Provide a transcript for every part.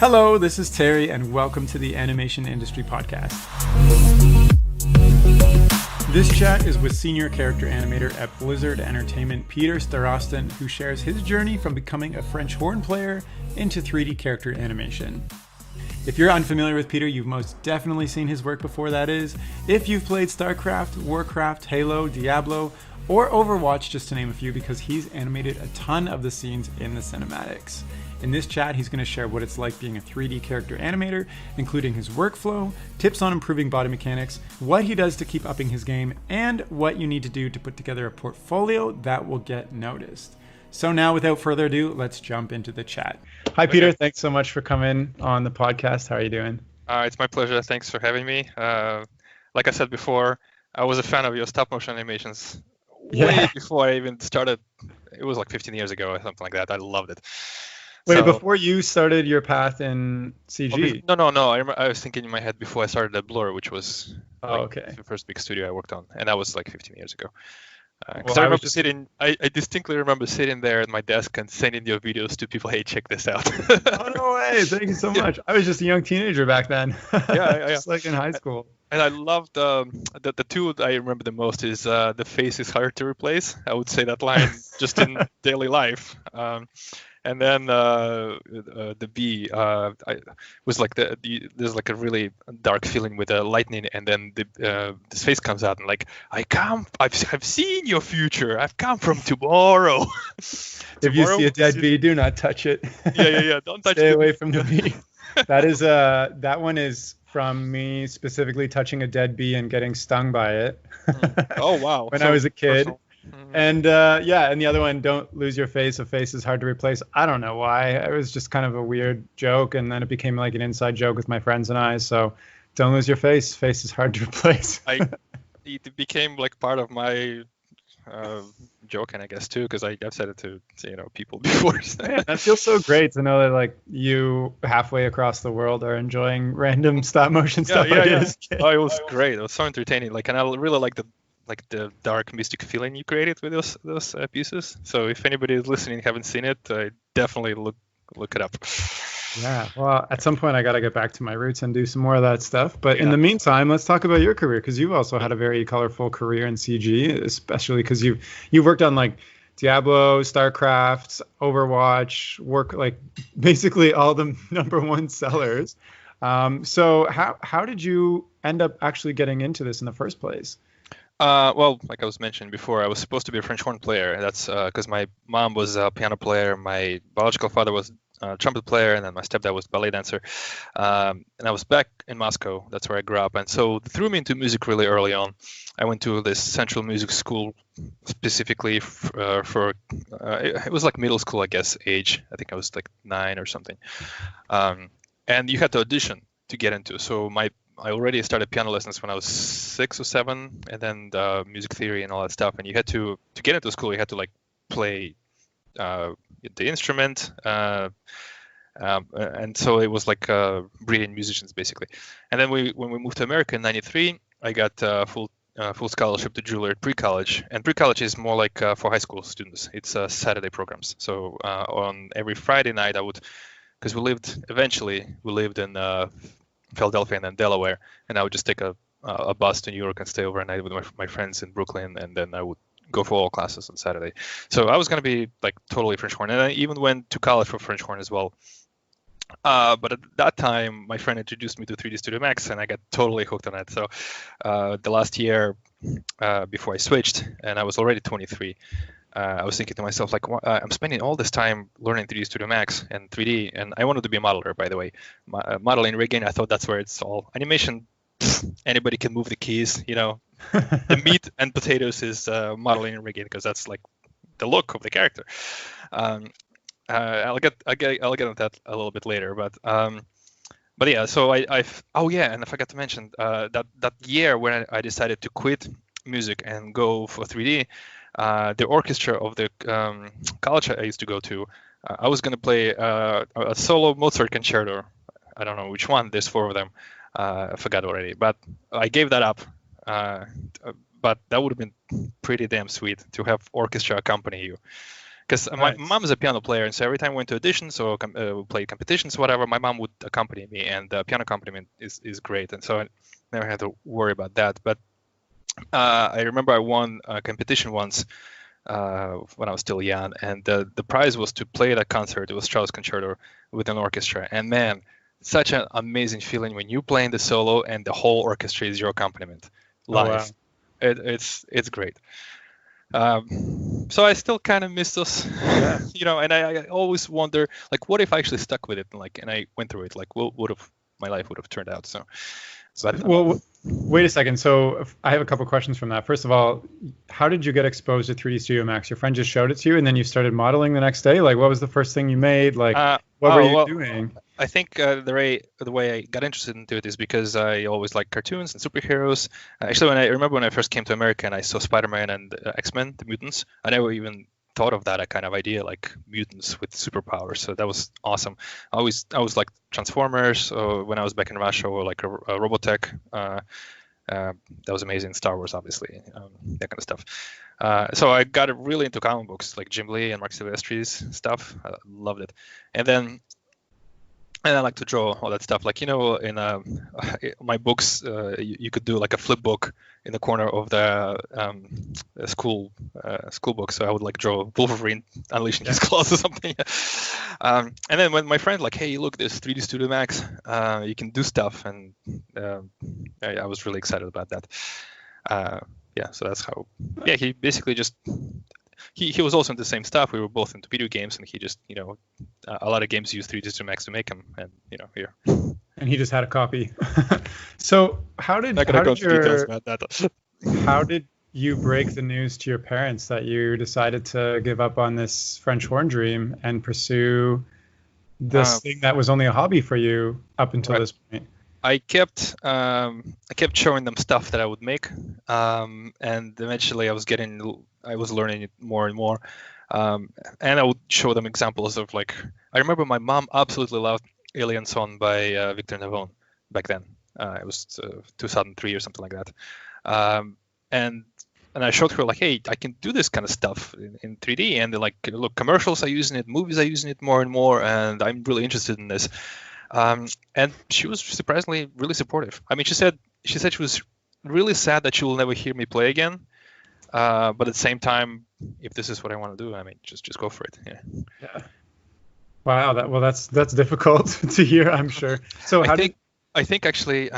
Hello, this is Terry, and welcome to the Animation Industry Podcast. This chat is with Senior Character Animator at Blizzard Entertainment, Peter Starostin, who shares his journey from becoming a French horn player into 3D character animation. If you're unfamiliar with Peter, you've most definitely seen his work before, that is. If you've played Starcraft, Warcraft, Halo, Diablo, or Overwatch, just to name a few, because he's animated a ton of the scenes in the cinematics. In this chat, he's going to share what it's like being a 3D character animator, including his workflow, tips on improving body mechanics, what he does to keep upping his game, and what you need to do to put together a portfolio that will get noticed. So now, without further ado, let's jump into the chat. Hi, Peter. Okay. Thanks so much for coming on the podcast. How are you doing? It's my pleasure. Thanks for having me. Like I said before, I was a fan of your stop motion animations way before I even started. It was like 15 years ago or something like that. I loved it. Wait, before you started your path in CG? No. I was thinking in my head before I started at Blur, which was the first big studio I worked on, and that was like 15 years ago. Because I distinctly remember sitting there at my desk and sending your videos to people. Hey, check this out. Oh, no way! Thank you so much. I was just a young teenager back then. Yeah. Just like in high school. And I loved the two that I remember the most is the face is hard to replace. I would say that line just in daily life. And then the B was like there's like a really dark feeling with the lightning, and then this face comes out and like I've seen your future. I've come from tomorrow. If you see a dead bee, do not touch it. Yeah. Don't touch it. Stay away from the bee. That one is from me specifically touching a dead bee and getting stung by it. Oh wow! When I was a kid. Personal. And and the other one, don't lose your face. A face is hard to replace. I don't know why. It was just kind of a weird joke, and then it became like an inside joke with my friends and I. So don't lose your face. Face is hard to replace. It became like part of my joke, and I guess too, because I've said it to people before. So. Yeah, that feels so great to know that like you halfway across the world are enjoying random stop motion stuff. Yeah. Oh, it was great. It was so entertaining. Like, and I really like the dark mystic feeling you created with those pieces. So if anybody is listening and haven't seen it, definitely look it up. Yeah, well, at some point I got to get back to my roots and do some more of that stuff. But in the meantime, let's talk about your career, because you've also had a very colorful career in CG, especially because you've worked on like Diablo, Starcraft, Overwatch, like basically all the #1 sellers. So how did you end up actually getting into this in the first place? Well, like I was mentioning before, I was supposed to be a French horn player. That's because my mom was a piano player, my biological father was a trumpet player, and then my stepdad was ballet dancer. And I was back in Moscow. That's where I grew up. And so they threw me into music really early on. I went to this central music school specifically for it was like middle school, I guess, age. I think I was like 9 or something. And you had to audition to get into. So I already started piano lessons when I was 6 or 7, and then the music theory and all that stuff. And you had to get into school, you had to like play the instrument, and so it was like brilliant musicians basically. And then when we moved to America in '93, I got full scholarship to Juilliard pre-college, and pre-college is more like for high school students. It's Saturday programs. So on every Friday night, because we lived in Philadelphia and then Delaware, and I would just take a bus to New York and stay overnight with my friends in Brooklyn, and then I would go for all classes on Saturday. So I was going to be like totally French horn, and I even went to college for French horn as well. But at that time, my friend introduced me to 3D Studio Max, and I got totally hooked on it. So the last year before I switched, and I was already 23, I was thinking to myself, like, I'm spending all this time learning 3D Studio Max and 3D, and I wanted to be a modeler, by the way. Modeling, rigging, I thought that's where it's all. Animation, anybody can move the keys, The meat and potatoes is modeling and rigging, because that's like the look of the character. I'll get into that a little bit later, but yeah. So and I forgot to mention that year when I decided to quit music and go for 3D. The orchestra of the college I used to go to, I was going to play a solo Mozart concerto. I don't know which one. There's 4 of them. I forgot already. But I gave that up. But that would have been pretty damn sweet to have orchestra accompany you. Because my mom is a piano player, and so every time we went to auditions or we played competitions, whatever, my mom would accompany me, and piano accompaniment is great, and so I never had to worry about that. But I remember I won a competition once when I was still young, and the prize was to play at a concert. It was Strauss Concerto with an orchestra, and man, such an amazing feeling when you playing the solo and the whole orchestra is your accompaniment live. Oh, wow. It's great. So I still kind of miss those, and I always wonder, like, what if I actually stuck with it and I went through it, like, what would have my life would have turned out? So well, wait a second. So I have a couple questions from that. First of all, how did you get exposed to 3D Studio Max? Your friend just showed it to you, and then you started modeling the next day. Like, what was the first thing you made? Like, what were you doing? I think the way I got interested into it is because I always liked cartoons and superheroes. Actually, I remember when I first came to America and I saw Spider-Man and X-Men, the mutants, I never even thought of that kind of idea, like mutants with superpowers. So that was awesome. I was like Transformers when I was back in Russia, or like Robotech. That was amazing. Star Wars, obviously, that kind of stuff. So I got really into comic books, like Jim Lee and Mark Silvestri's stuff. I loved it. And I like to draw all that stuff. Like, in my books, you could do like a flip book in the corner of the school book. So I would like draw Wolverine unleashing his claws or something. And then when my friend like, hey, look, there's 3D Studio Max, you can do stuff, and I was really excited about that. So that's how. Yeah, he basically just. He was also into the same stuff. We were both into video games, and he just, a lot of games use 3D Studio Max to make them, and here. And he just had a copy. So how did you break the news to your parents that you decided to give up on this French horn dream and pursue this thing that was only a hobby for you up until this point? I kept showing them stuff that I would make, and eventually I was learning it more and more, and I would show them examples of, like, I remember my mom absolutely loved Alien Song by Victor Navon back then. It was 2003 or something like that, and I showed her, like, hey, I can do this kind of stuff in 3D, and they're like, look, commercials are using it, movies are using it more and more, and I'm really interested in this. And she was surprisingly really supportive. I mean, she said she was really sad that she will never hear me play again. But at the same time, if this is what I want to do, I mean, just go for it. Yeah. Wow. That's difficult to hear, I'm sure. So I think actually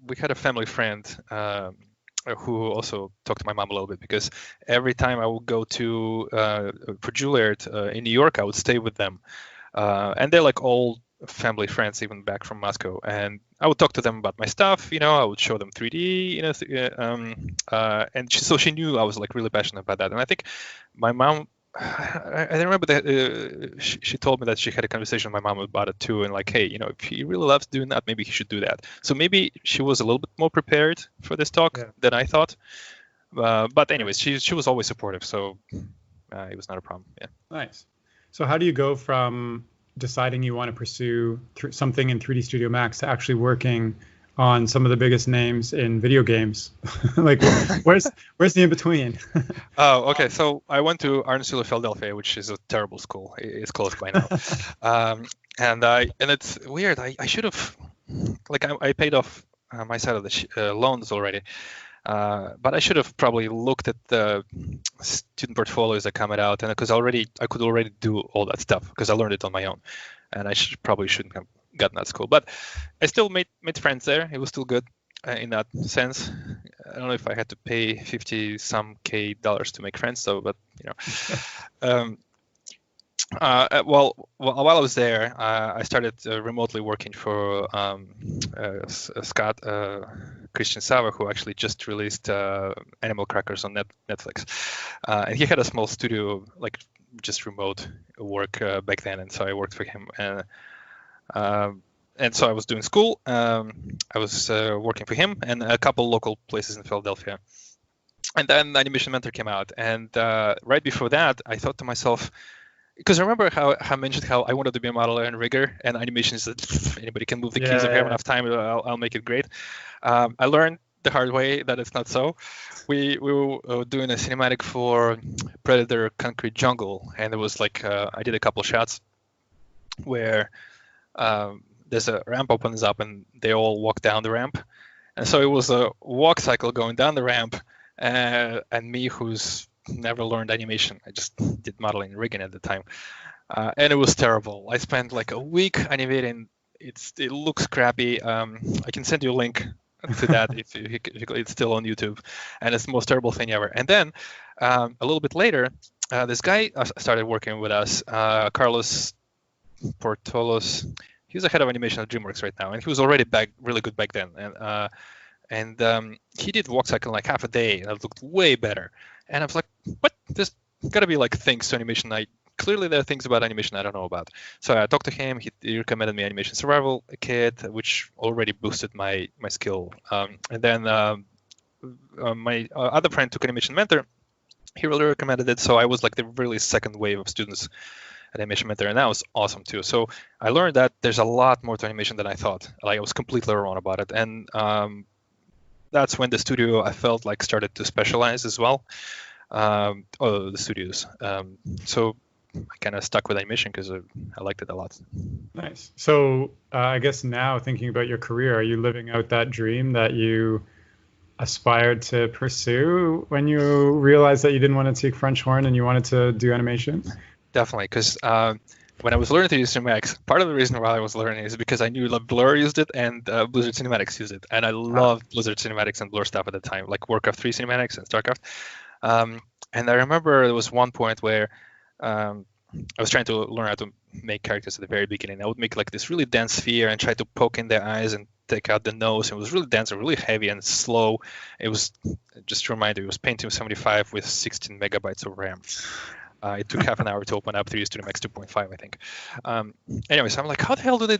we had a family friend who also talked to my mom a little bit, because every time I would go to for Juilliard in New York, I would stay with them, and they're like all family friends, even back from Moscow, and I would talk to them about my stuff. I would show them 3D, and so she knew I was like really passionate about that. And I think my mom, I remember that she told me that she had a conversation with my mom about it too, and like, hey, if he really loves doing that, maybe he should do that. So maybe she was a little bit more prepared for this talk than I thought. But anyways, she was always supportive, so it was not a problem. Yeah. Nice. So how do you go from deciding you want to pursue something in 3D Studio Max to actually working on some of the biggest names in video games? Like, where's the in between? Oh, okay. So I went to Arndt Philadelphia, which is a terrible school. It's closed by now. And it's weird. I should have, like, I paid off my side of the loans already. But I should have probably looked at the student portfolios that come out, and because I could already do all that stuff because I learned it on my own, and I probably shouldn't have gotten that school. But I still made friends there. It was still good in that sense. I don't know if I had to pay $50-some K to make friends, though. But while I was there, I started remotely working for Scott Christian Sava, who actually just released Animal Crackers on Netflix. And he had a small studio, like just remote work back then, and so I worked for him. And so I was doing school. I was working for him and a couple local places in Philadelphia. And then Animation Mentor came out, and right before that, I thought to myself, because I remember how I mentioned how I wanted to be a modeler and rigger, and animation is that anybody can move the keys if I have enough time, I'll make it great. I learned the hard way that it's not so. We were doing a cinematic for Predator Concrete Jungle, and it was like I did a couple shots where there's a ramp opens up and they all walk down the ramp, and so it was a walk cycle going down the ramp, and me who's never learned animation. I just did modeling and rigging at the time, and it was terrible. I spent like a week animating. It looks crappy. I can send you a link to that if it's still on YouTube, and it's the most terrible thing ever. And then a little bit later, this guy started working with us, Carlos Portolos. He's the head of animation at DreamWorks right now, and he was already really good back then. And he did walk cycle in like half a day, and it looked way better. And I was like, what? There's got to be like things to animation clearly there are things about animation I don't know about. So I talked to him. He recommended me Animation Survival Kit, which already boosted my skill. And then my other friend took Animation Mentor. He really recommended it. So I was like the really second wave of students at Animation Mentor, and that was awesome too. So I learned that there's a lot more to animation than I thought. Like I was completely wrong about it. And that's when the studio I felt like started to specialize as well. The studios. So I kind of stuck with animation because I liked it a lot. Nice. So I guess now thinking about your career, are you living out that dream that you aspired to pursue when you realized that you didn't want to take French horn and you wanted to do animation? Definitely, because when I was learning to use Cinematics, part of the reason why I was learning is because I knew Blur used it and Blizzard Cinematics used it, and I loved Blizzard Cinematics and Blur stuff at the time, like Warcraft 3 Cinematics and Starcraft. And I remember there was one point where I was trying to learn how to make characters at the very beginning. I would make like this really dense sphere and try to poke in their eyes and take out the nose. It was really dense and really heavy and slow. It was, just to remind you, it was Pentium 75 with 16 megabytes of RAM. It took half an hour to open up 3 Studio Max 2.5, I think. Anyways, I'm like, how the hell do they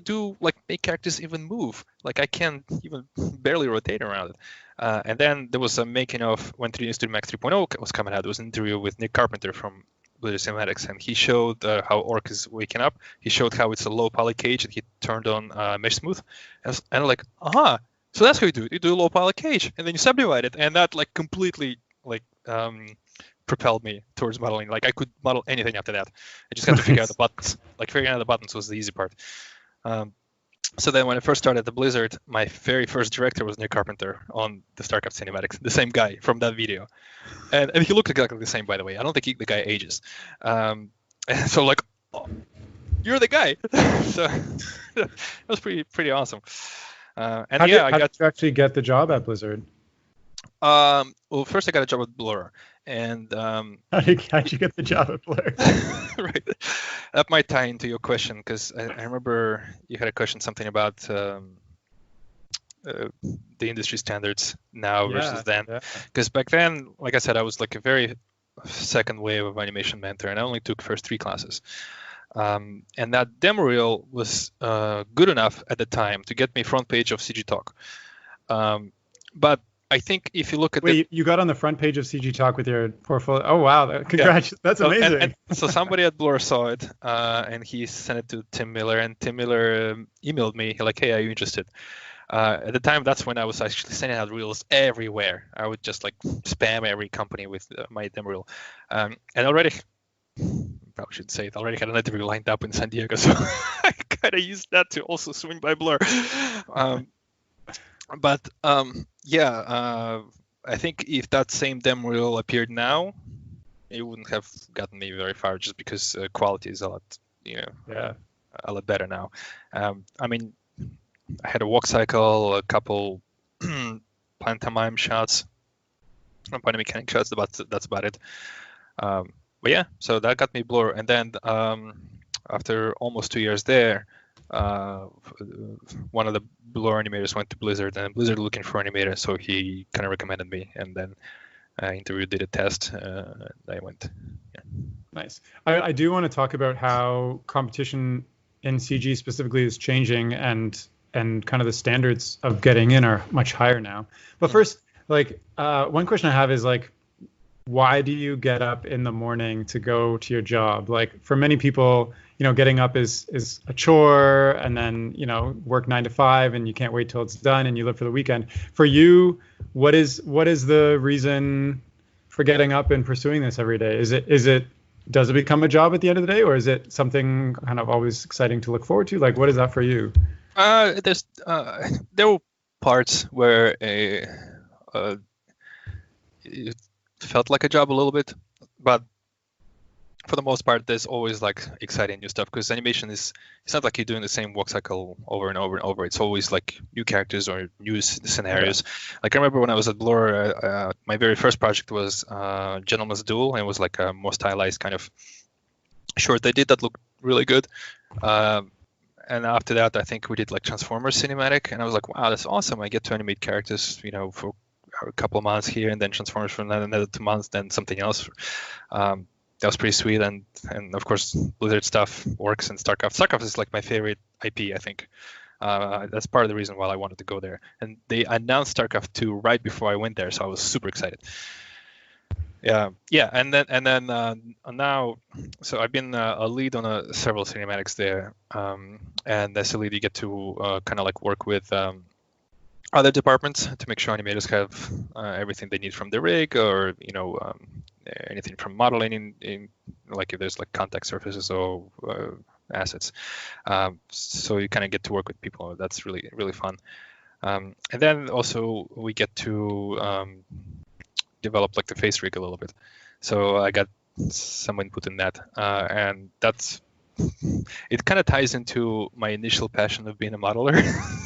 make characters even move? Like I can't even barely rotate around it. And then there was a making of when 3 Studio Max 3.0 was coming out. There was an interview with Nick Carpenter from Blizzard Cinematics, and he showed how Orc is waking up. He showed how it's a low poly cage, and he turned on mesh smooth. And I'm like, so that's how you do it. You do a low poly cage, and then you subdivide it, and that like completely propelled me towards modeling. Like I could model anything after that. I just had to figure out the buttons. Like figuring out the buttons was the easy part. So then when I first started at Blizzard, my very first director was Nick Carpenter on the Starcraft cinematics, the same guy from that video. And he looked exactly the same, by the way. I don't think the guy ages. And so like, oh, you're the guy. So it was pretty awesome. How did you actually get the job at Blizzard? Well, first I got a job at Blur. And how'd you get the job at Blur? Right. That might tie into your question, because I remember you had a question something about the industry standards now versus then. Because back then, like I said, I was like a very second wave of animation mentor, and I only took first 3 classes. And that demo reel was good enough at the time to get me front page of CG Talk. But I think if you look at you got on the front page of CG Talk with your portfolio. Oh wow! Congrats! Yeah. That's amazing. And so somebody at Blur saw it, and he sent it to Tim Miller, and Tim Miller emailed me like, "Hey, are you interested?" At the time, that's when I was actually sending out reels everywhere. I would just like spam every company with my demo reel, and already. Probably should say it. Already had an interview lined up in San Diego, so I kind of used that to also swing by Blur. But I think if that same demo reel appeared now, it wouldn't have gotten me very far, just because quality is a lot, a lot better now. I mean, I had a walk cycle, a couple pantomime shots, mechanic shots. That's about it. But yeah, so that got me Blur, and then after almost 2 years there. One of the Blur animators went to Blizzard, and Blizzard looking for animators, so he kind of recommended me, and then I interviewed, did a test, I went. Yeah. Nice. I do want to talk about how competition in CG specifically is changing, and kind of the standards of getting in are much higher now. But first, one question I have is why do you get up in the morning to go to your job? Like for many people, getting up is a chore, and then work 9 to 5, and you can't wait till it's done, and you live for the weekend. For you, what is the reason for getting up and pursuing this every day? Does it become a job at the end of the day, or is it something kind of always exciting to look forward to? Like, what is that for you? There were parts where it felt like a job a little bit, but for the most part, there's always like exciting new stuff, because animation it's not like you're doing the same walk cycle over and over and over. It's always like new characters or new scenarios. Like I remember when I was at Blur, my very first project was Gentleman's Duel, and it was like a more stylized kind of short they did that looked really good. And after that, I think we did like Transformers cinematic, and I was like, wow, that's awesome. I get to animate characters, for a couple of months here, and then Transformers for another 2 months, then something else. That was pretty sweet, and of course Blizzard stuff works, and Starcraft is like my favorite IP, I think. That's part of the reason why I wanted to go there. And they announced Starcraft 2 right before I went there, so I was super excited. Yeah, and then now, so I've been a lead on several cinematics there, and as a lead you get to kind of like work with other departments to make sure animators have everything they need from the rig, or anything from modeling in like if there's like contact surfaces or assets. So you kind of get to work with people. That's really, really fun. And then also we get to develop like the face rig a little bit. So I got some input in that, and that's it. Kind of ties into my initial passion of being a modeler.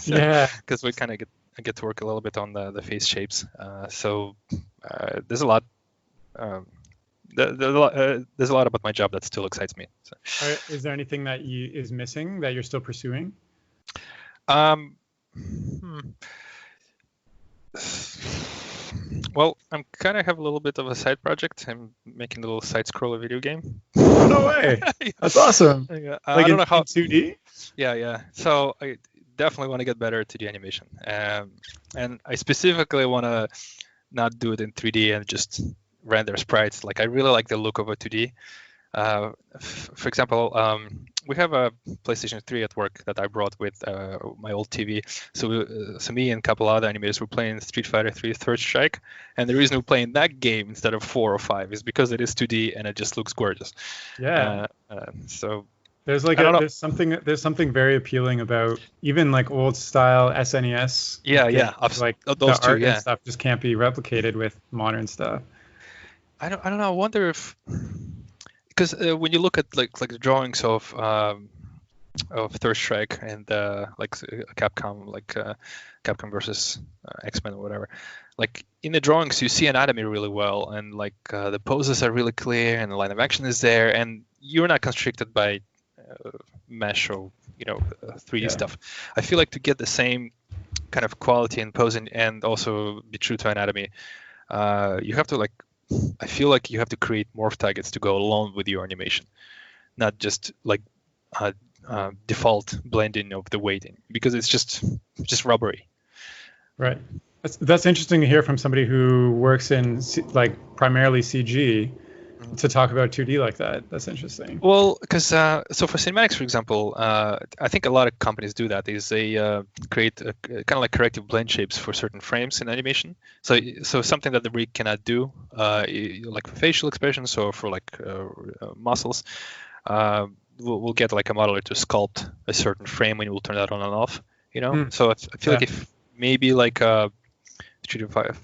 Yeah, because we kind of get to work a little bit on the face shapes. So there's a lot. There's a lot about my job that still excites me. So. Is there anything that is missing that you're still pursuing? Well, I'm kind of have a little bit of a side project. I'm making a little side scroller video game. Oh, no way! That's awesome. Yeah, I don't know how 2D. Yeah. So I definitely want to get better at 2D animation, and I specifically want to not do it in 3D and just render sprites. Like I really like the look of a 2D. For example, we have a PlayStation 3 at work that I brought with my old TV. So me and a couple other animators were playing Street Fighter 3 Third Strike, and the reason we're playing that game instead of 4 or 5 is because it is 2D and it just looks gorgeous. Yeah. So there's there's something very appealing about even like old style SNES. Yeah. Like those the art two, and stuff just can't be replicated with modern stuff. I don't know. I wonder if, because when you look at like the drawings of Third Strike and like Capcom, like Capcom versus X-Men or whatever, like in the drawings you see anatomy really well, and like the poses are really clear, and the line of action is there, and you're not constricted by mesh or 3D stuff. I feel like to get the same kind of quality in posing and also be true to anatomy, you have to I feel like you have to create morph targets to go along with your animation, not just like default blending of the weighting, because it's just rubbery. Right. That's interesting to hear from somebody who works in like primarily CG to talk about 2D like that. That's interesting. Well, because so for cinematics, for example, I think a lot of companies do that. Is they create kind of like corrective blend shapes for certain frames in animation. So something that the rig cannot do, like for facial expressions or for like muscles, we'll get like a modeler to sculpt a certain frame and we'll turn that on and off. So I feel like if maybe like Street Fighter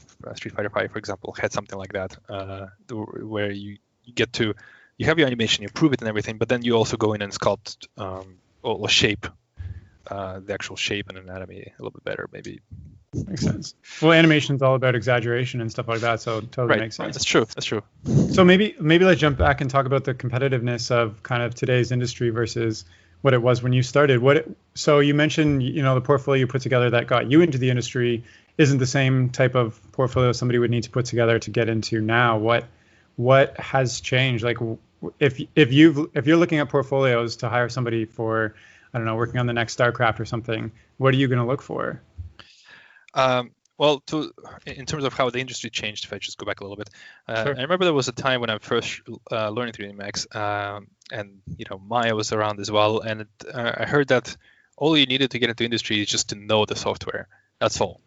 5, for example, had something like that, where you have your animation, you prove it and everything, but then you also go in and sculpt or shape the actual shape and anatomy a little bit better, maybe. Makes sense. Well, animation's all about exaggeration and stuff like that, so it totally makes sense. Right. That's true. So maybe let's jump back and talk about the competitiveness of kind of today's industry versus what it was when you started. So you mentioned, the portfolio you put together that got you into the industry isn't the same type of portfolio somebody would need to put together to get into now. What has changed? Like if you're looking at portfolios to hire somebody for, I don't know, working on the next Starcraft or something, what are you going to look for? Well, in terms of how the industry changed, if I just go back a little bit, Sure. I remember there was a time when I first learning 3D Max, and Maya was around as well, and I heard that all you needed to get into industry is just to know the software. That's all,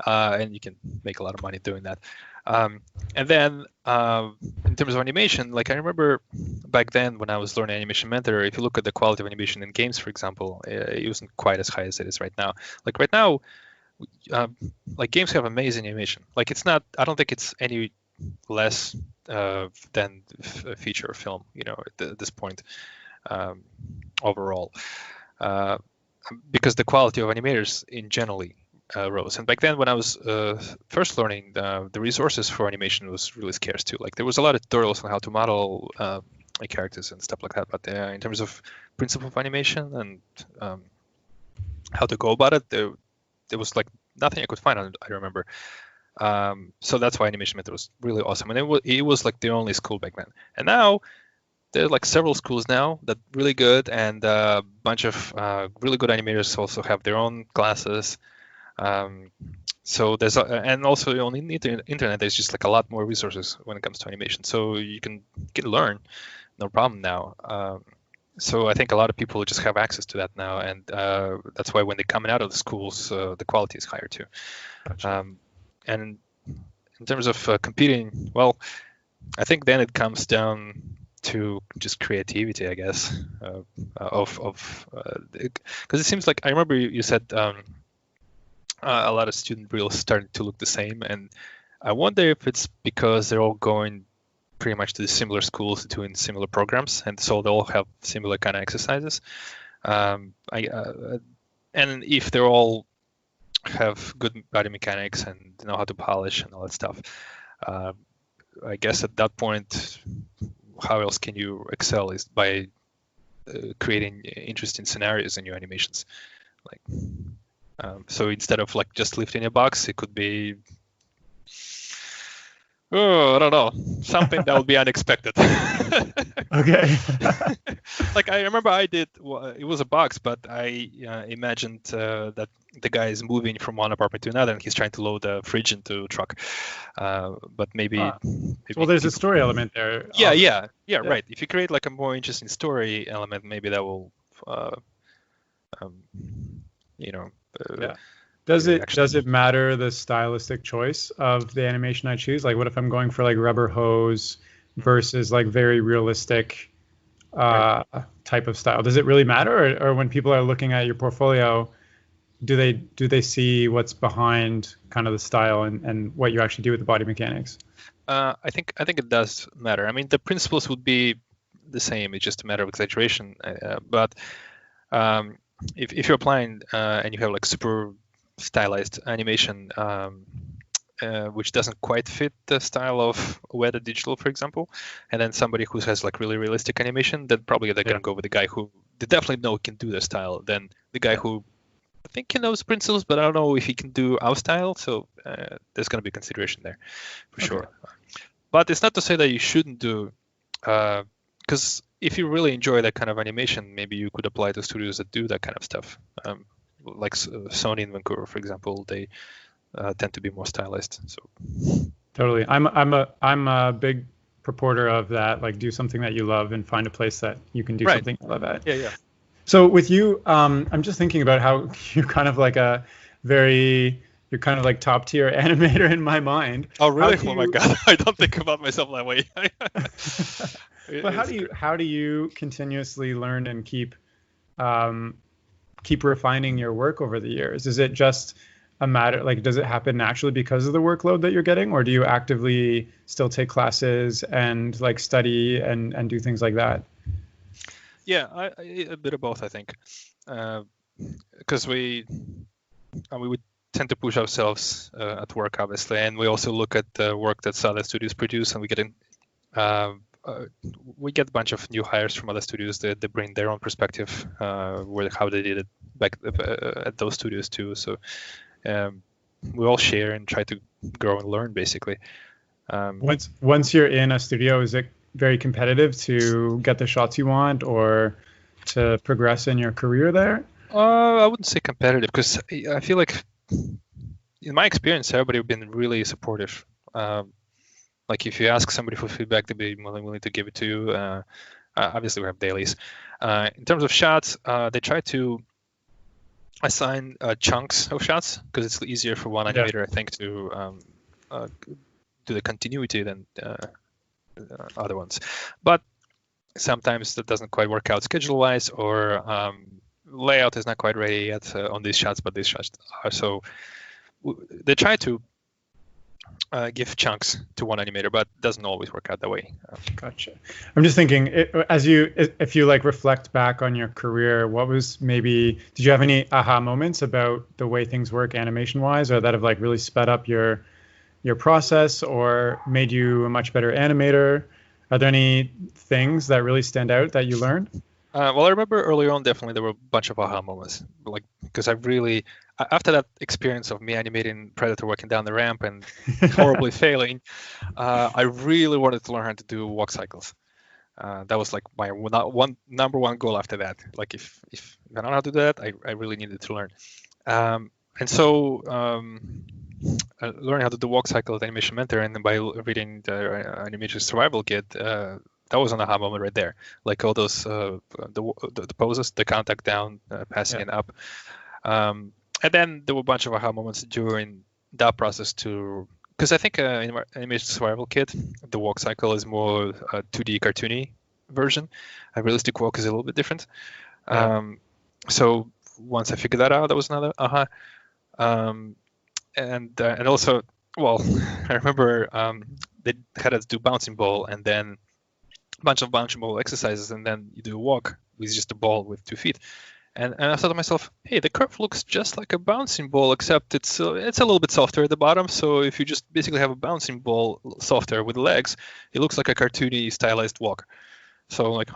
and you can make a lot of money doing that. And then in terms of animation, like I remember back then when I was learning Animation Mentor, if you look at the quality of animation in games, for example, it wasn't quite as high as it is right now. Like right now. Like games have amazing animation. Like it's not. I don't think it's any less than a feature film. At this point, overall, because the quality of animators in generally rose. And back then, when I was first learning, the resources for animation was really scarce too. Like there was a lot of tutorials on how to model characters and stuff like that. But in terms of principle of animation and how to go about it, there was like nothing I could find on it, I remember. So that's why Animation Mentor was really awesome. And it was like the only school back then. And now there are like several schools now that are really good, and a bunch of really good animators also have their own classes. So there's and also on the internet there's just like a lot more resources when it comes to animation. So you can learn, no problem now. So I think a lot of people just have access to that now, and that's why when they're coming out of the schools, the quality is higher too. Gotcha. And in terms of competing, well, I think then it comes down to just creativity, I guess, because it seems like I remember you said a lot of student reels starting to look the same, and I wonder if it's because they're all going pretty much to the similar schools doing similar programs, and so they all have similar kind of exercises. And if they all have good body mechanics and know how to polish and all that stuff, I guess at that point, how else can you excel is by creating interesting scenarios in your animations. So instead of like just lifting a box, it could be I don't know, something that would be unexpected. Okay. Like I remember I did, it was a box, but I imagined that the guy is moving from one apartment to another and he's trying to load a fridge into a truck. But maybe well, there's a story element there. Yeah, right. If you create like a more interesting story element, maybe that will, yeah. Does it matter the stylistic choice of the animation I choose? Like, what if I'm going for like rubber hose versus like very realistic type of style? Does it really matter, or when people are looking at your portfolio, do they see what's behind kind of the style and what you actually do with the body mechanics? I think it does matter. I mean, the principles would be the same. It's just a matter of exaggeration. But if you're applying and you have like super stylized animation, which doesn't quite fit the style of Weta Digital, for example, and then somebody who has like really realistic animation, then probably they're gonna go with the guy who they definitely know can do their style. Then the guy who I think he knows principles, but I don't know if he can do our style. So there's gonna be consideration there for sure. But it's not to say that you shouldn't do, because if you really enjoy that kind of animation, maybe you could apply to studios that do that kind of stuff. Like Sony in Vancouver, for example, they tend to be more stylized. So totally, I'm a big purporter of that. Like, do something that you love and find a place that you can do something you love at. Yeah. So with you, I'm just thinking about how you're kind of like you're kind of like top tier animator in my mind. Oh really? Oh my god, I don't think about myself that way. But how do you continuously learn and keep refining your work over the years? Is it just a matter, like, does it happen naturally because of the workload that you're getting, or do you actively still take classes and like study and do things like that? Yeah, a bit of both, I think, because we would tend to push ourselves at work, obviously, and we also look at the work that other studios produce, and we get a bunch of new hires from other studios that they bring their own perspective, how they did it back at those studios too. So we all share and try to grow and learn, basically. Once you're in a studio, is it very competitive to get the shots you want or to progress in your career there? I wouldn't say competitive, because I feel like in my experience, everybody have been really supportive. Like if you ask somebody for feedback, they'll be more than willing to give it to you. Obviously, we have dailies. In terms of shots, they try to assign chunks of shots because it's easier for one animator, I think, to do the continuity than other ones. But sometimes that doesn't quite work out schedule-wise, or layout is not quite ready yet on these shots, but these shots are. So they try to give chunks to one animator, but it doesn't always work out that way. Gotcha. I'm just thinking, if you like reflect back on your career, what was did you have any aha moments about the way things work animation-wise, or that have like really sped up your process or made you a much better animator? Are there any things that really stand out that you learned? Well, I remember early on, definitely there were a bunch of aha moments, like because I really, after that experience of me animating Predator walking down the ramp and horribly failing, I really wanted to learn how to do walk cycles. That was like my number one goal after that. Like if I don't know how to do that, I really needed to learn. And so learning how to do walk cycle at Animation Mentor, and then by reading the Animation Survival Kit, that was an aha moment right there. Like all those the poses, the contact down, passing it up, and then there were a bunch of aha moments during that process too. Because I think in Animation Survival Kit, the walk cycle is more a 2D cartoony version. A realistic walk is a little bit different. So once I figured that out, that was another aha. And also, well, I remember they had us do bouncing ball and then a bunch of bouncing ball exercises, and then you do a walk with just a ball with 2 feet. And I thought to myself, hey, the curve looks just like a bouncing ball, except it's a little bit softer at the bottom. So if you just basically have a bouncing ball softer with legs, it looks like a cartoony stylized walk. So I'm like,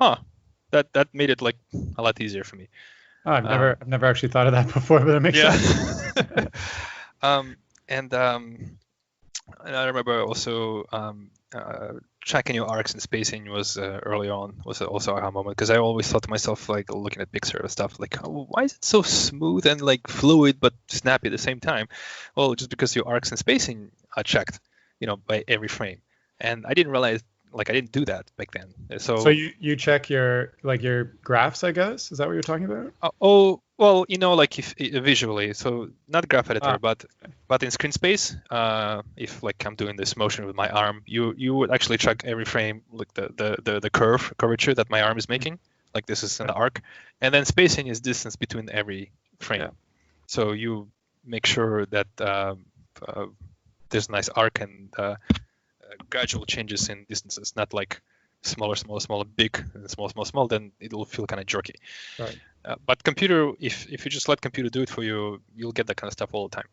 that made it like a lot easier for me. Oh, I've never actually thought of that before, but it makes sense. And I remember also tracking your arcs and spacing was early on was also a aha moment, because I always thought to myself, like looking at Pixar stuff, like, oh, why is it so smooth and like fluid but snappy at the same time? Well, just because your arcs and spacing are checked, by every frame, and I didn't realize. Like I didn't do that back then. So you check your graphs, I guess. Is that what you're talking about? Well, like if visually, so not graph editor, but in screen space, if like I'm doing this motion with my arm, you would actually check every frame, like the curvature that my arm is making, like this is an arc, and then spacing is distance between every frame. Yeah. So you make sure that there's a nice arc and gradual changes in distances, not like smaller, big, and small, then it'll feel kind of jerky. Right. But computer, if you just let computer do it for you, you'll get that kind of stuff all the time.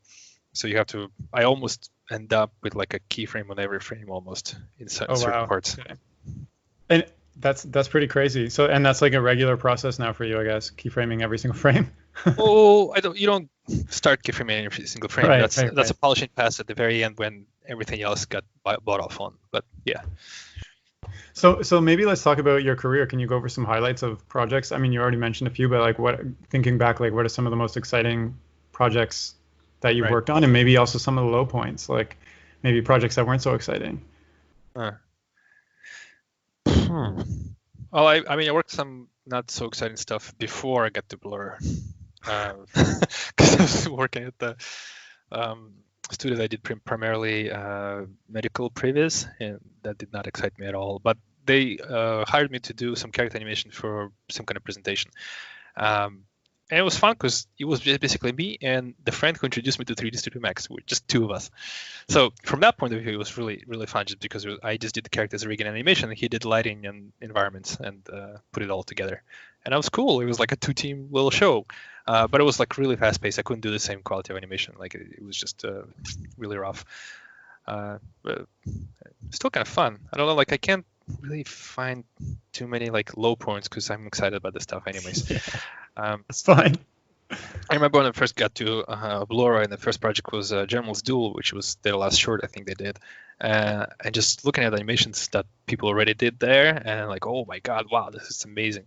So you have to. I almost end up with like a keyframe on every frame almost in certain parts. Okay. And that's pretty crazy. So, and that's like a regular process now for you, I guess, keyframing every single frame. You don't start keyframing every single frame. Right, that's a polishing pass at the very end when everything else got bought off on. But yeah. So maybe let's talk about your career. Can you go over some highlights of projects? I mean, you already mentioned a few, but thinking back, like what are some of the most exciting projects that you've worked on, and maybe also some of the low points, like maybe projects that weren't so exciting? Well, I mean, I worked some not so exciting stuff before I got to Blur, because I was working at the studio that I did primarily medical previs, and that did not excite me at all. But they hired me to do some character animation for some kind of presentation. And it was fun because it was basically me and the friend who introduced me to 3D Studio Max. We're just two of us. So from that point of view, it was really, really fun just because I just did the characters, rig, and animation, and he did lighting and environments and put it all together. And that was cool. It was like a 2-team little show. But it was like really fast paced. I couldn't do the same quality of animation. Like it was just really rough. But still kind of fun. I don't know, like I can't really find too many like low points because I'm excited about this stuff anyways. That's fine. I remember when I first got to Blora, and the first project was General's Duel, which was their last short I think they did. And just looking at animations that people already did there, and like, oh my god, wow, this is amazing.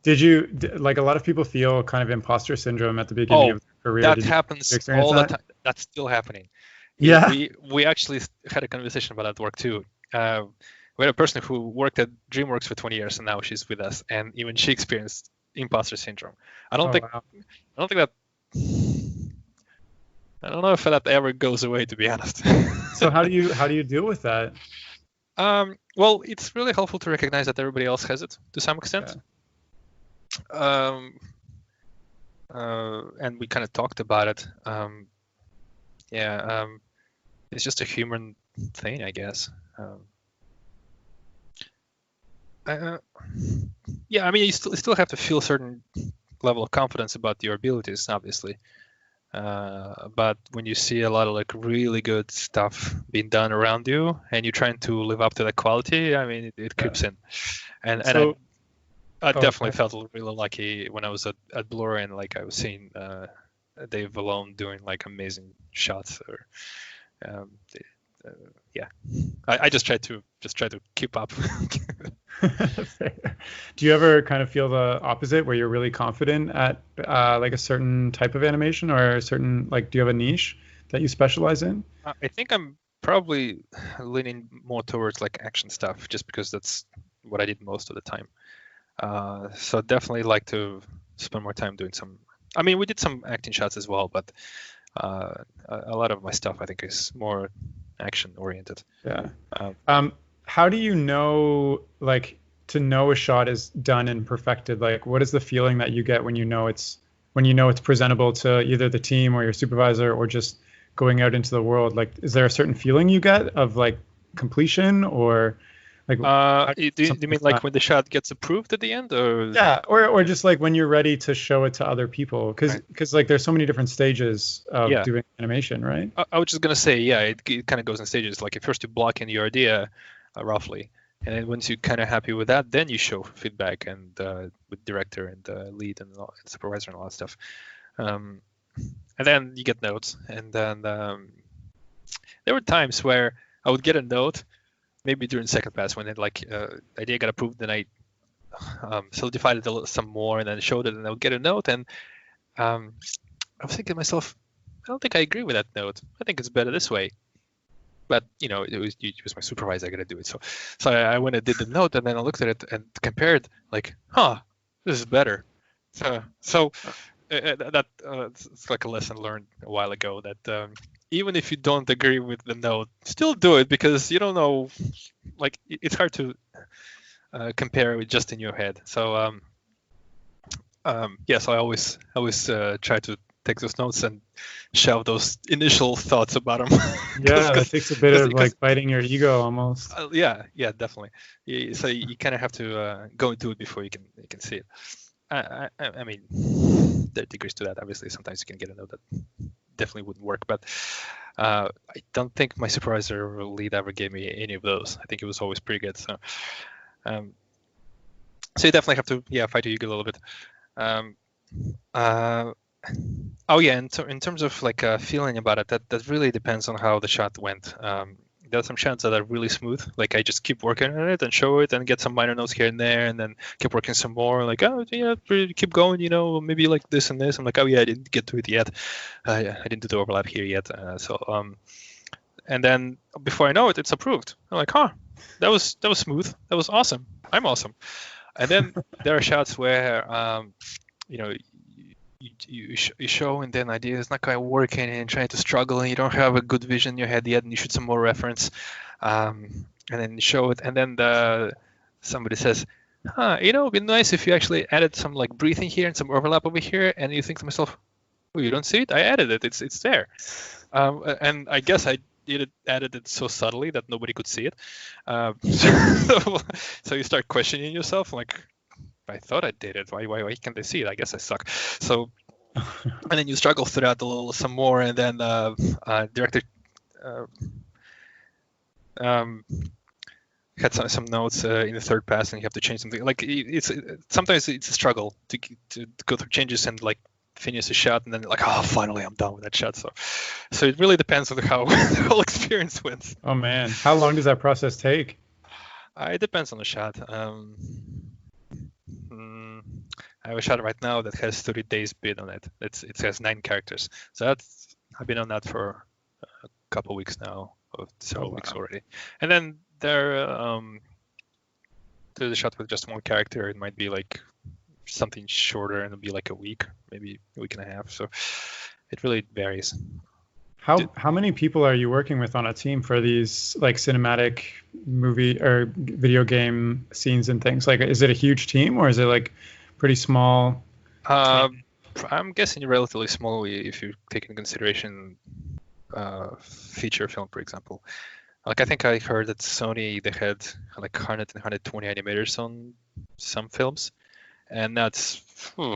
Did you, like a lot of people feel kind of imposter syndrome at the beginning of their career? That happens all the time. That's still happening. Yeah. We actually had a conversation about that at work too. We had a person who worked at DreamWorks for 20 years, and now she's with us, and even she experienced imposter syndrome. I don't Oh think wow. I don't think that I don't know if that ever goes away, to be honest. So how do you deal with that? Well, it's really helpful to recognize that everybody else has it to some extent. Um, and we kind of talked about it. It's just a human thing, I guess. Yeah, I mean, you still have to feel a certain level of confidence about your abilities, obviously. But when you see a lot of like really good stuff being done around you, and you're trying to live up to that quality, I mean, it creeps in. And So I oh, definitely okay. felt really lucky when I was at Blur, and like I was seeing Dave Malone doing like amazing shots. Or um, yeah, I just try to keep up. Fair. Do you ever kind of feel the opposite where you're really confident at like a certain type of animation or a certain like do you have a niche that you specialize in? I think I'm probably leaning more towards like action stuff, just because that's what I did most of the time. So definitely like to spend more time doing some. I mean, we did some acting shots as well, but a lot of my stuff I think is more action oriented. Yeah. Um, How do you know like to know a shot is done and perfected? Like what is the feeling that you get when you know it's presentable to either the team or your supervisor or just going out into the world? Like is there a certain feeling you get of like completion or like how do you something mean like like that? when the shot gets approved at the end, or Yeah, or just like when you're ready to show it to other people, because right? like there's so many different stages of Yeah, doing animation, right? I was just gonna say, yeah, it kind of goes in stages. Like at first you block in your idea, roughly, and then once you're kind of happy with that, then you show feedback and with director and lead and, and supervisor and all that stuff. Um, and then you get notes, and then there were times where I would get a note, maybe during second pass when it like idea got approved, then I solidified it some more, and then showed it, and I would get a note, and um, I was thinking to myself, I don't think I agree with that note. I think it's better this way. But it was my supervisor. I gotta do it. So I went and did the note, and then I looked at it and compared, like, this is better. So it's like a lesson learned a while ago that even if you don't agree with the note, still do it, because you don't know. Like it's hard to compare with just in your head. So yes, I always try to take those notes and shove those initial thoughts about them. Yeah, that takes a bit of Because like biting your ego almost. yeah, definitely. So you kind of have to go into it before you can see it. I mean, there are degrees to that. Obviously, sometimes you can get a note that definitely wouldn't work, but I don't think my supervisor or lead ever gave me any of those. I think it was always pretty good. Um, so you definitely have to fight your ego a little bit. Um, uh, oh yeah, in terms of like feeling about it, that really depends on how the shot went. There are some shots that are really smooth. Like I just keep working on it and show it and get some minor notes here and there, and then keep working some more. Like, oh yeah, really keep going. Maybe like this and this. I'm like, oh yeah, I didn't get to it yet. I didn't do the overlap here yet. And then before I know it, it's approved. I'm like, that was smooth. That was awesome. I'm awesome. And then there are shots where you know you show, and then idea is not quite working, and trying to struggle, and you don't have a good vision in your head yet, and you shoot some more reference, and then you show it, and then somebody says, it'd be nice if you actually added some like breathing here and some overlap over here, and you think to myself, oh, you don't see it? I added it. It's there. And I guess I added it so subtly that nobody could see it. So you start questioning yourself, like, I thought I did it. Why can't they see it? I guess I suck. So, and then you struggle through that a little some more, and then director had some notes in the third pass, and you have to change something. Like sometimes it's a struggle to go through changes and like finish a shot, and then like, finally I'm done with that shot. So it really depends on how the whole experience went. Oh man, how long does that process take? It depends on the shot. I have a shot right now that has 30 days bid on it. It has 9 characters, so that's I've been on that for a couple weeks now, or several weeks wow. already. And then there's a shot with just one character. It might be like something shorter, and it'll be like a week, maybe a week and a half. So it really varies. How many people are you working with on a team for these like cinematic movie or video game scenes and things? Like, is it a huge team or is it like pretty small? I'm guessing relatively small if you take into consideration feature film, for example. Like I think I heard that Sony, they had like 100 and 120 animators on some films, and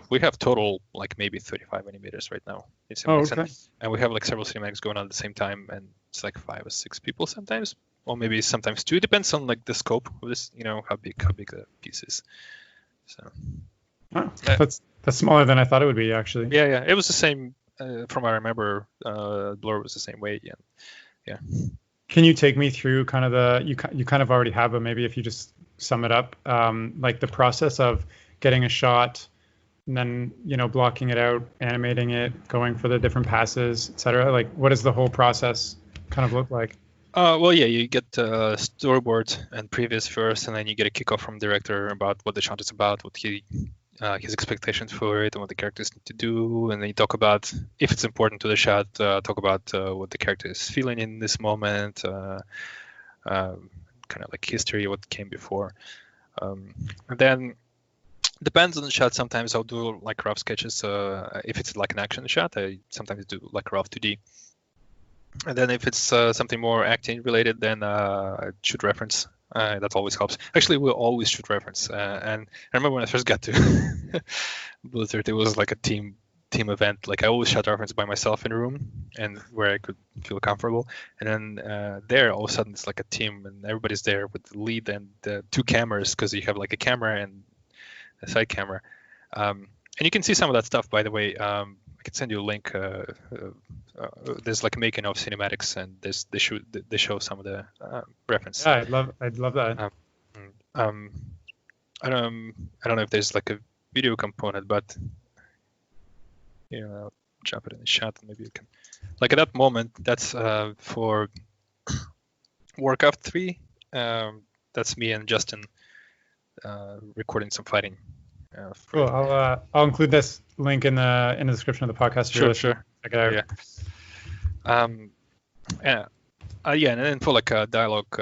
we have total like maybe 35 animators right now in cinematics. Okay. And we have like several cinematics going on at the same time, and it's like 5 or 6 people sometimes, or maybe sometimes 2. It depends on like the scope of this, how big the piece is. So Oh, that's smaller than I thought it would be, actually. yeah, it was the same. From what I remember, Blur was the same way. Yeah. Can you take me through kind of you kind of already have, but maybe if you just sum it up, like the process of getting a shot and then, blocking it out, animating it, going for the different passes, etc. Like, what does the whole process kind of look like? Well, yeah, you get storyboard and previous first, and then you get a kickoff from director about what the shot is about, what his expectations for it, and what the characters need to do, and then you talk about if it's important to the shot, talk about what the character is feeling in this moment, kind of like history, what came before, and then depends on the shot. Sometimes I'll do like rough sketches. If it's like an action shot, I sometimes do like rough 2D. And then if it's something more acting related, then I shoot reference. That always helps. Actually, we always shoot reference. And I remember when I first got to Blizzard, it was like a team event. Like I always shot reference by myself in a room and where I could feel comfortable. And then there, all of a sudden, it's like a team, and everybody's there with the lead and 2 cameras, because you have like a camera and a side camera. And you can see some of that stuff, by the way. I can send you a link. There's like a making of cinematics, and they show some of the reference. Yeah, I'd love that. I don't know if there's like a video component, but I'll jump it in the chat, and maybe you can. Like at that moment, that's for Warcraft 3. That's me and Justin recording some fighting. Cool. I'll include this link in the description of the podcast. Sure. Check it out. Yeah. And then for like a dialogue,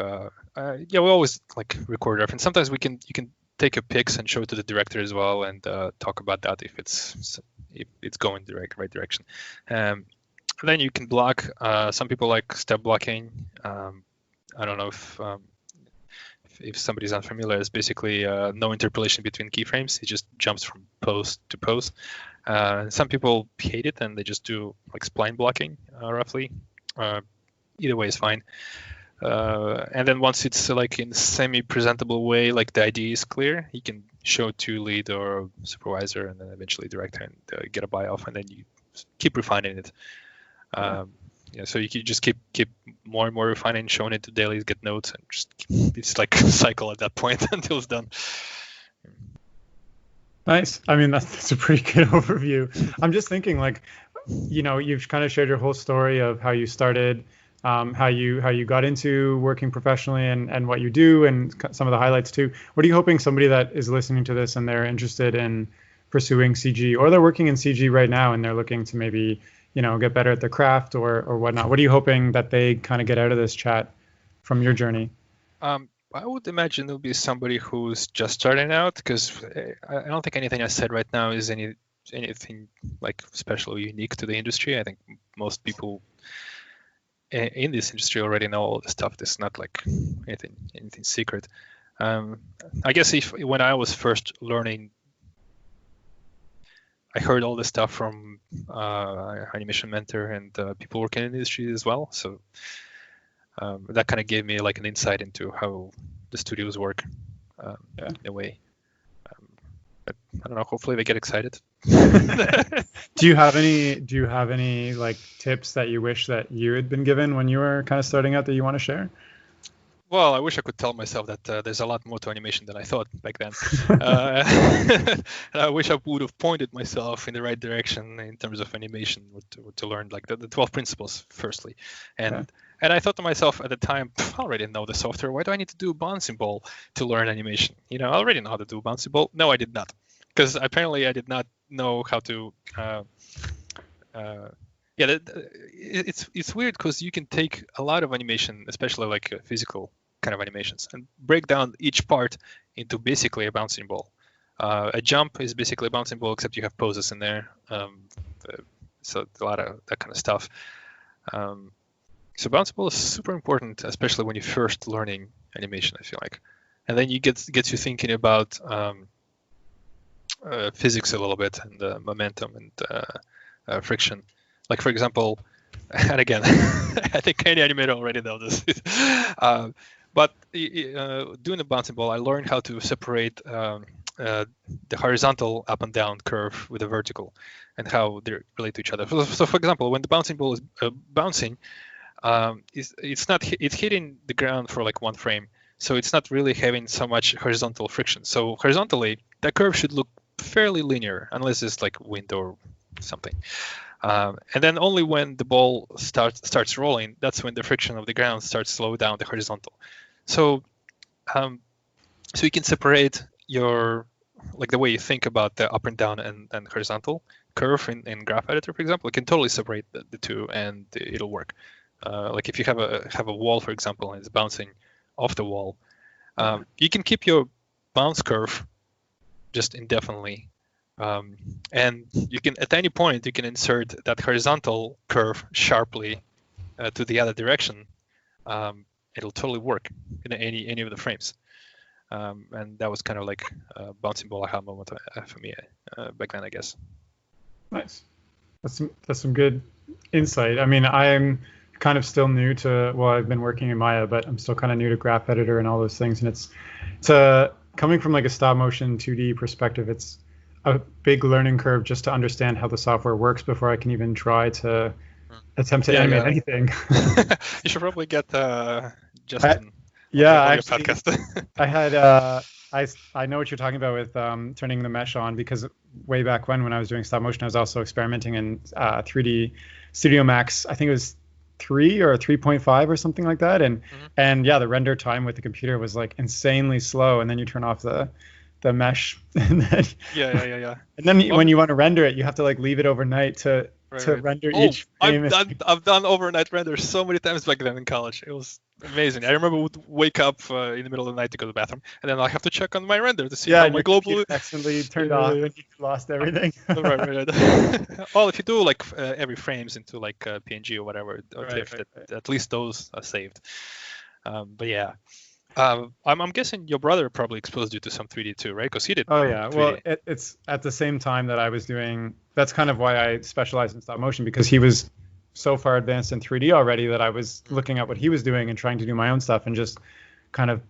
we always like record reference. Sometimes you can take your pics and show it to the director as well, and talk about that if it's going the right direction. Then you can block. Some people like step blocking. I don't know if somebody's unfamiliar, it's basically no interpolation between keyframes. It just jumps from pose to pose. Some people hate it and they just do like spline blocking, roughly. Either way is fine. And then once it's like in semi-presentable way, like the idea is clear, you can show to lead or supervisor, and then eventually director, and get a buy-off, and then you keep refining it. So you can just keep more and more refining, showing it to dailies, get notes, and just it's like a cycle at that point until it's done. Nice. I mean, that's a pretty good overview. I'm just thinking, like, you've kind of shared your whole story of how you started, how you got into working professionally, and what you do, and some of the highlights too. What are you hoping somebody that is listening to this and they're interested in pursuing CG, or they're working in CG right now and they're looking to maybe get better at their craft or whatnot? What are you hoping that they kind of get out of this chat from your journey? I would imagine it'll be somebody who's just starting out, because I don't think anything I said right now is anything like special or unique to the industry. I think most people in this industry already know all the stuff. This is not like anything secret. I guess when I was first learning, I heard all this stuff from Animation Mentor and people working in the industry as well. So that kind of gave me like an insight into how the studios work in a way. But I don't know. Hopefully they get excited. Do you have any like tips that you wish that you had been given when you were kind of starting out that you want to share? Well, I wish I could tell myself that there's a lot more to animation than I thought back then. I wish I would have pointed myself in the right direction in terms of animation, to learn like the 12 principles firstly. And I thought to myself at the time, I already know the software. Why do I need to do a bouncing ball to learn animation? I already know how to do a bouncing ball. No, I did not, because apparently I did not know how to. It's weird because you can take a lot of animation, especially like physical kind of animations, and break down each part into basically a bouncing ball. A jump is basically a bouncing ball, except you have poses in there. So a lot of that kind of stuff. So bouncing ball is super important, especially when you're first learning animation, I feel like. And then you gets you thinking about physics a little bit, and momentum and friction. Like, for example, and again, I think any animator already knows this. But doing a bouncing ball, I learned how to separate the horizontal up and down curve with the vertical, and how they relate to each other. So for example, when the bouncing ball is bouncing, it's hitting the ground for like one frame, so it's not really having so much horizontal friction. So horizontally, that curve should look fairly linear, unless it's like wind or something. And then only when the ball starts rolling, that's when the friction of the ground starts to slow down the horizontal. So you can separate your, like, the way you think about the up and down and horizontal curve in Graph Editor, for example. You can totally separate the two, and it'll work. Like if you have a wall, for example, and it's bouncing off the wall, you can keep your bounce curve just indefinitely. And you can, at any point, you can insert that horizontal curve sharply to the other direction. It'll totally work in any of the frames. And that was kind of like a bouncing ball aha moment for me back then, I guess. Nice. That's some good insight. I mean, I'm kind of still new to, well, I've been working in Maya, but I'm still kind of new to Graph Editor and all those things. And it's coming from like a stop motion 2D perspective, it's a big learning curve just to understand how the software works before I can even try to attempt to animate anything. You should probably get Justin. Actually, podcast. I had I know what you're talking about with turning the mesh on, because way back when I was doing stop motion, I was also experimenting in 3D Studio Max. I think it was 3 or 3.5 or something like that, and yeah, the render time with the computer was like insanely slow, and then you turn off the mesh, and then and then when you want to render it, you have to like leave it overnight to render each frame. I've done overnight renders so many times back then in college. It was amazing. I remember I would wake up in the middle of the night to go to the bathroom, and then I have to check on my render to see how my global accidentally turned off and you lost everything. right. Well, if you do like every frames into like PNG or whatever, at least those are saved. But yeah. I'm guessing your brother probably exposed you to some 3D too, right? Because he did. Oh yeah. 3D. Well, it's at the same time that I was doing. That's kind of why I specialized in stop motion, because he was so far advanced in 3D already that I was looking at what he was doing and trying to do my own stuff, and just kind of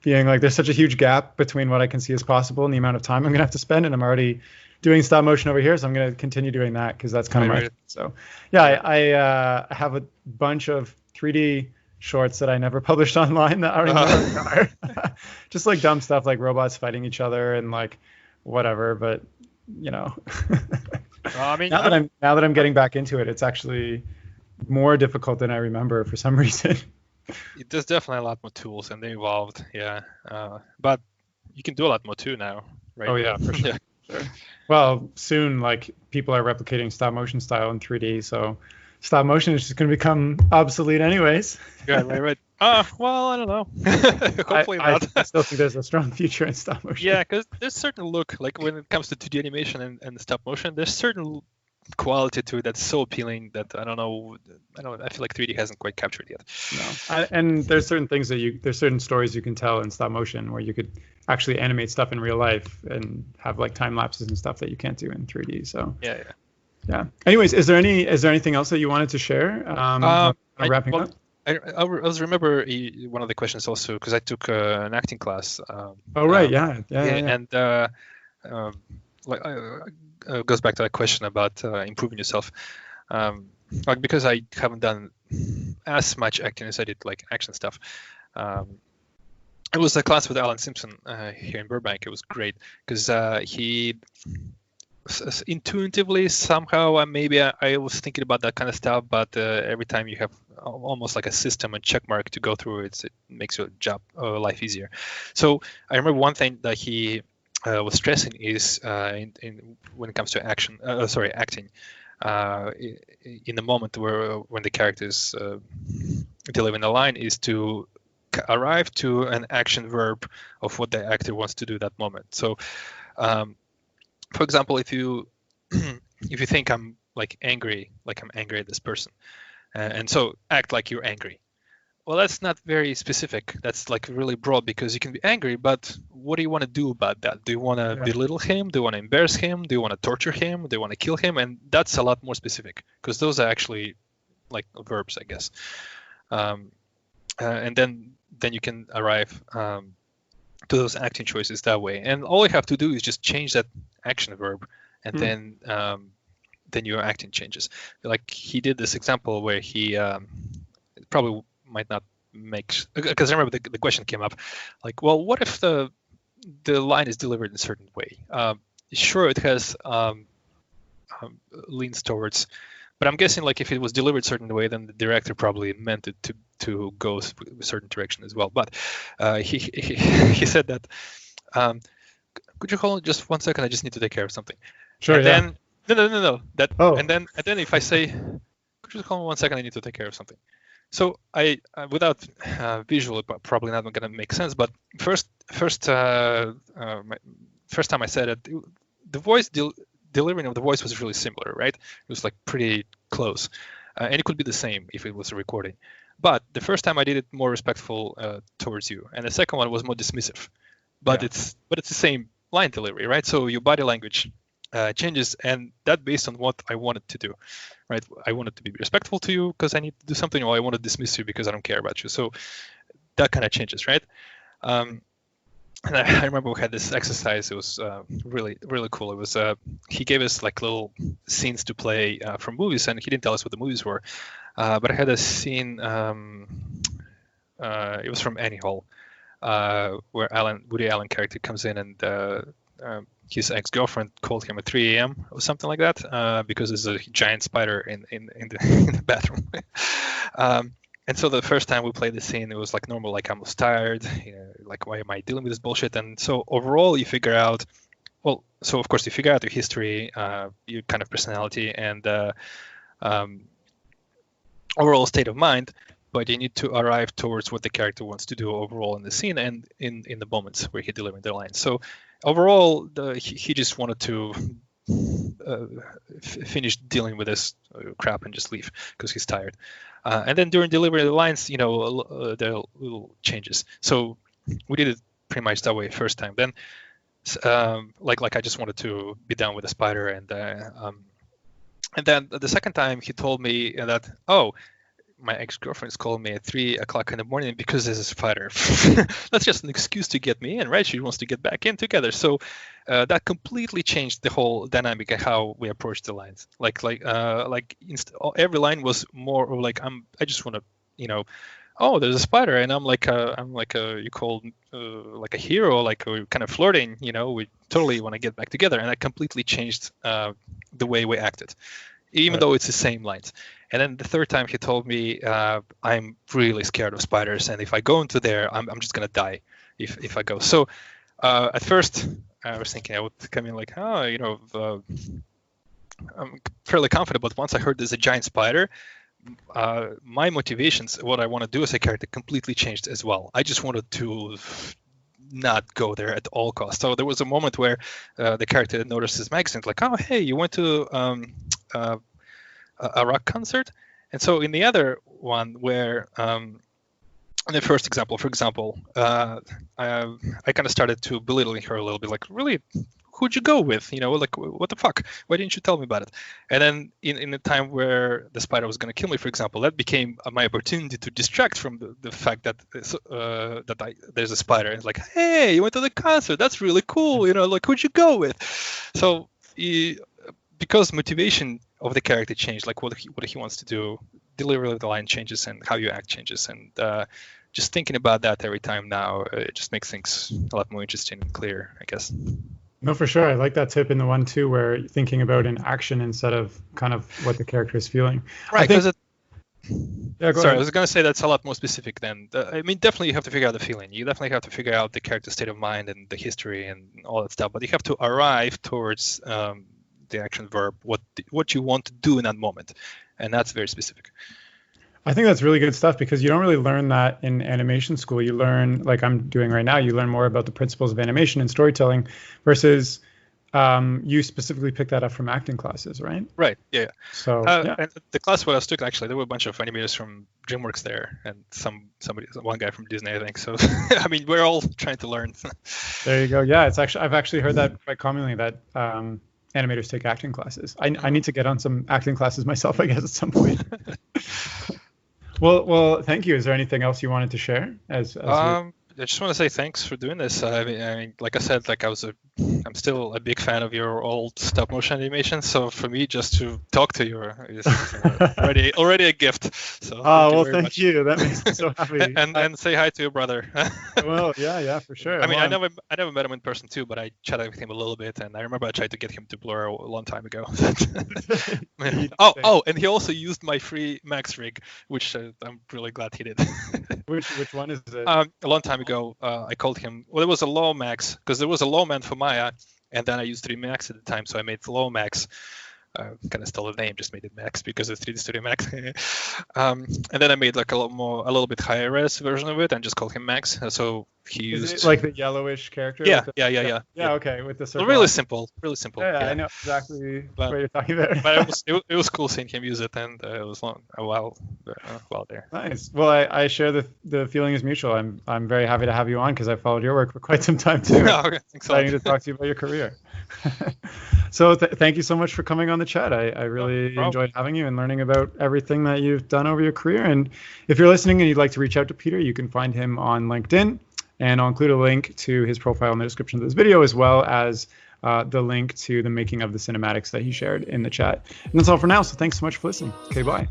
being like, there's such a huge gap between what I can see as possible and the amount of time I'm gonna have to spend, and I'm already doing stop motion over here, so I'm gonna continue doing that because that's kind of my. So yeah, I have a bunch of 3D shorts that I never published online that I don't even know what they are. Just like dumb stuff like robots fighting each other and like whatever, but I mean, now that I'm getting back into it, it's actually more difficult than I remember for some reason. There's definitely a lot more tools, and they evolved, but you can do a lot more too now, right? Oh yeah, for sure. Sure. Well, soon, like, people are replicating stop motion style in 3D, so stop motion is just going to become obsolete anyways. Right. Well, I don't know. Hopefully not. I still think there's a strong future in stop motion. Yeah, because there's certain look, like when it comes to 2D animation and stop motion, there's certain quality to it that's so appealing that I feel like 3D hasn't quite captured yet. No, and there's certain things there's certain stories you can tell in stop motion where you could actually animate stuff in real life and have like time lapses and stuff that you can't do in 3D. So yeah. Anyways, is there anything else that you wanted to share? Wrapping up. I was remember one of the questions also, because I took an acting class. And goes back to that question about improving yourself. Like, because I haven't done as much acting as I did like action stuff. It was a class with Alan Simpson here in Burbank. It was great because he intuitively somehow maybe I was thinking about that kind of stuff, but every time you have almost like a system and check mark to go through, it makes your job life easier. So I remember one thing that he was stressing is when it comes to acting, in the moment when the character is delivering a line, is to arrive to an action verb of what the actor wants to do that moment. So for example, if you if you think I'm angry at this person, and so act like you're angry. Well, that's not very specific. That's like really broad because you can be angry, but what do you want to do about that? Do you want to belittle him? Do you want to embarrass him? Do you want to torture him? Do you want to kill him? And that's a lot more specific because those are actually like verbs, I guess. And then you can arrive to those acting choices that way. And all you have to do is just change that action verb, and then your acting changes. Like he did this example where he probably might not make, because I remember the question came up, like, well, what if the line is delivered in a certain way? Sure, it has leans towards, but I'm guessing like if it was delivered a certain way, then the director probably meant it to go a certain direction as well. But he said that, could you hold on just 1 second? I just need to take care of something. Sure. And yeah. then no. That. Oh. And then if I say, could you hold on 1 second? I need to take care of something. So I without visual, probably not going to make sense. But first time I said it, the voice delivering of the voice was really similar, right? It was like pretty close, and it could be the same if it was a recording. But the first time I did it more respectful towards you, and the second one was more dismissive. But it's the same line delivery, right? So your body language changes, and that based on what I wanted to do, right? I wanted to be respectful to you because I need to do something, or I want to dismiss you because I don't care about you. So that kind of changes, right? And I remember we had this exercise. It was really, really cool. It was he gave us like little scenes to play from movies, and he didn't tell us what the movies were. But I had a scene. It was from Annie Hall, where Woody Allen character comes in, and his ex-girlfriend called him at 3 a.m. or something like that because there's a giant spider in the bathroom. And so the first time we played the scene, it was like normal, like I was tired, like why am I dealing with this bullshit? And so overall, you figure out, well, so of course you figure out your history, your kind of personality, and overall state of mind, but you need to arrive towards what the character wants to do overall in the scene and in the moments where he delivering the lines. So overall, he just wanted to finish dealing with this crap and just leave because he's tired. And then during delivery of the lines, there are little changes. So we did it pretty much that way first time. Then, like I just wanted to be done with the spider, and then the second time he told me that, oh, my ex-girlfriend's calling me at 3 o'clock in the morning because there's a spider. That's just an excuse to get me in, right? She wants to get back in together. So that completely changed the whole dynamic of how we approach the lines. Every line was more of like, I just want to, oh, there's a spider, and I'm like you call like a hero, like we're kind of flirting, we totally want to get back together, and that completely changed the way we acted, even though it's the same lines. And then the third time he told me, I'm really scared of spiders, and if I go into there, I'm just gonna die if I go. So at first I was thinking I would come in like, I'm fairly confident, but once I heard there's a giant spider, my motivations, what I want to do as a character, completely changed as well. I just wanted to not go there at all costs. So there was a moment where the character noticed his magazine, like, oh, hey, you went to a rock concert. And so in the other one where in the first example, for example, I kind of started to belittling her a little bit, like, really, who'd you go with? Like, what the fuck? Why didn't you tell me about it? And then in the time where the spider was going to kill me, for example, that became my opportunity to distract from the fact that there's a spider. It's like, hey, you went to the concert. That's really cool. Like, who'd you go with? So because motivation of the character changed, like what he wants to do, delivery of the line changes, and how you act changes. And just thinking about that every time now, it just makes things a lot more interesting and clear, I guess. No, for sure. I like that tip in the one too, where you're thinking about an action instead of kind of what the character is feeling. Right. Yeah, Sorry, I was going to say that's a lot more specific than. I mean, definitely you have to figure out the feeling. You definitely have to figure out the character's state of mind and the history and all that stuff. But you have to arrive towards the action verb, what you want to do in that moment, and that's very specific. I think that's really good stuff because you don't really learn that in animation school. You learn, like I'm doing right now, you learn more about the principles of animation and storytelling versus you specifically picked that up from acting classes, right? Right, yeah. So, And the class where I was taking, actually, there were a bunch of animators from DreamWorks there and one guy from Disney, I think. So, I mean, we're all trying to learn. There you go. Yeah, I've actually heard that quite commonly that animators take acting classes. I need to get on some acting classes myself, I guess, at some point. Well, thank you. Is there anything else you wanted to share? I just want to say thanks for doing this. I mean, like I said, I'm still a big fan of your old stop motion animation. So for me, just to talk to you is already a gift. So thank you. That makes me so happy. and say hi to your brother. Well, yeah, for sure. I mean, I never met him in person too, but I chatted with him a little bit, and I remember I tried to get him to blur a long time ago. And he also used my free Max rig, which I'm really glad he did. Which one is it? A long time ago, I called him. Well, it was a low max because there was a low man for Maya, and then I used 3 max at the time, so I made low max. Kind of stole the name, just made it max because it's 3D Studio Max. And then I made like a little bit higher res version of it, and just called him Max. So he used it like the yellowish character. Yeah. Okay, with the circle. Really simple. Yeah, I know exactly what you're talking about. But it was cool seeing him use it, and it was a while there. Nice. Well, I share the feeling is mutual. I'm very happy to have you on because I followed your work for quite some time too. Okay, exciting to talk to you about your career. So thank you so much for coming on the chat. I really enjoyed having you and learning about everything that you've done over your career. And if you're listening and you'd like to reach out to Peter, you can find him on LinkedIn, and I'll include a link to his profile in the description of this video, as well as the link to the making of the cinematics that he shared in the chat. And that's all for now. So thanks so much for listening. Okay, bye.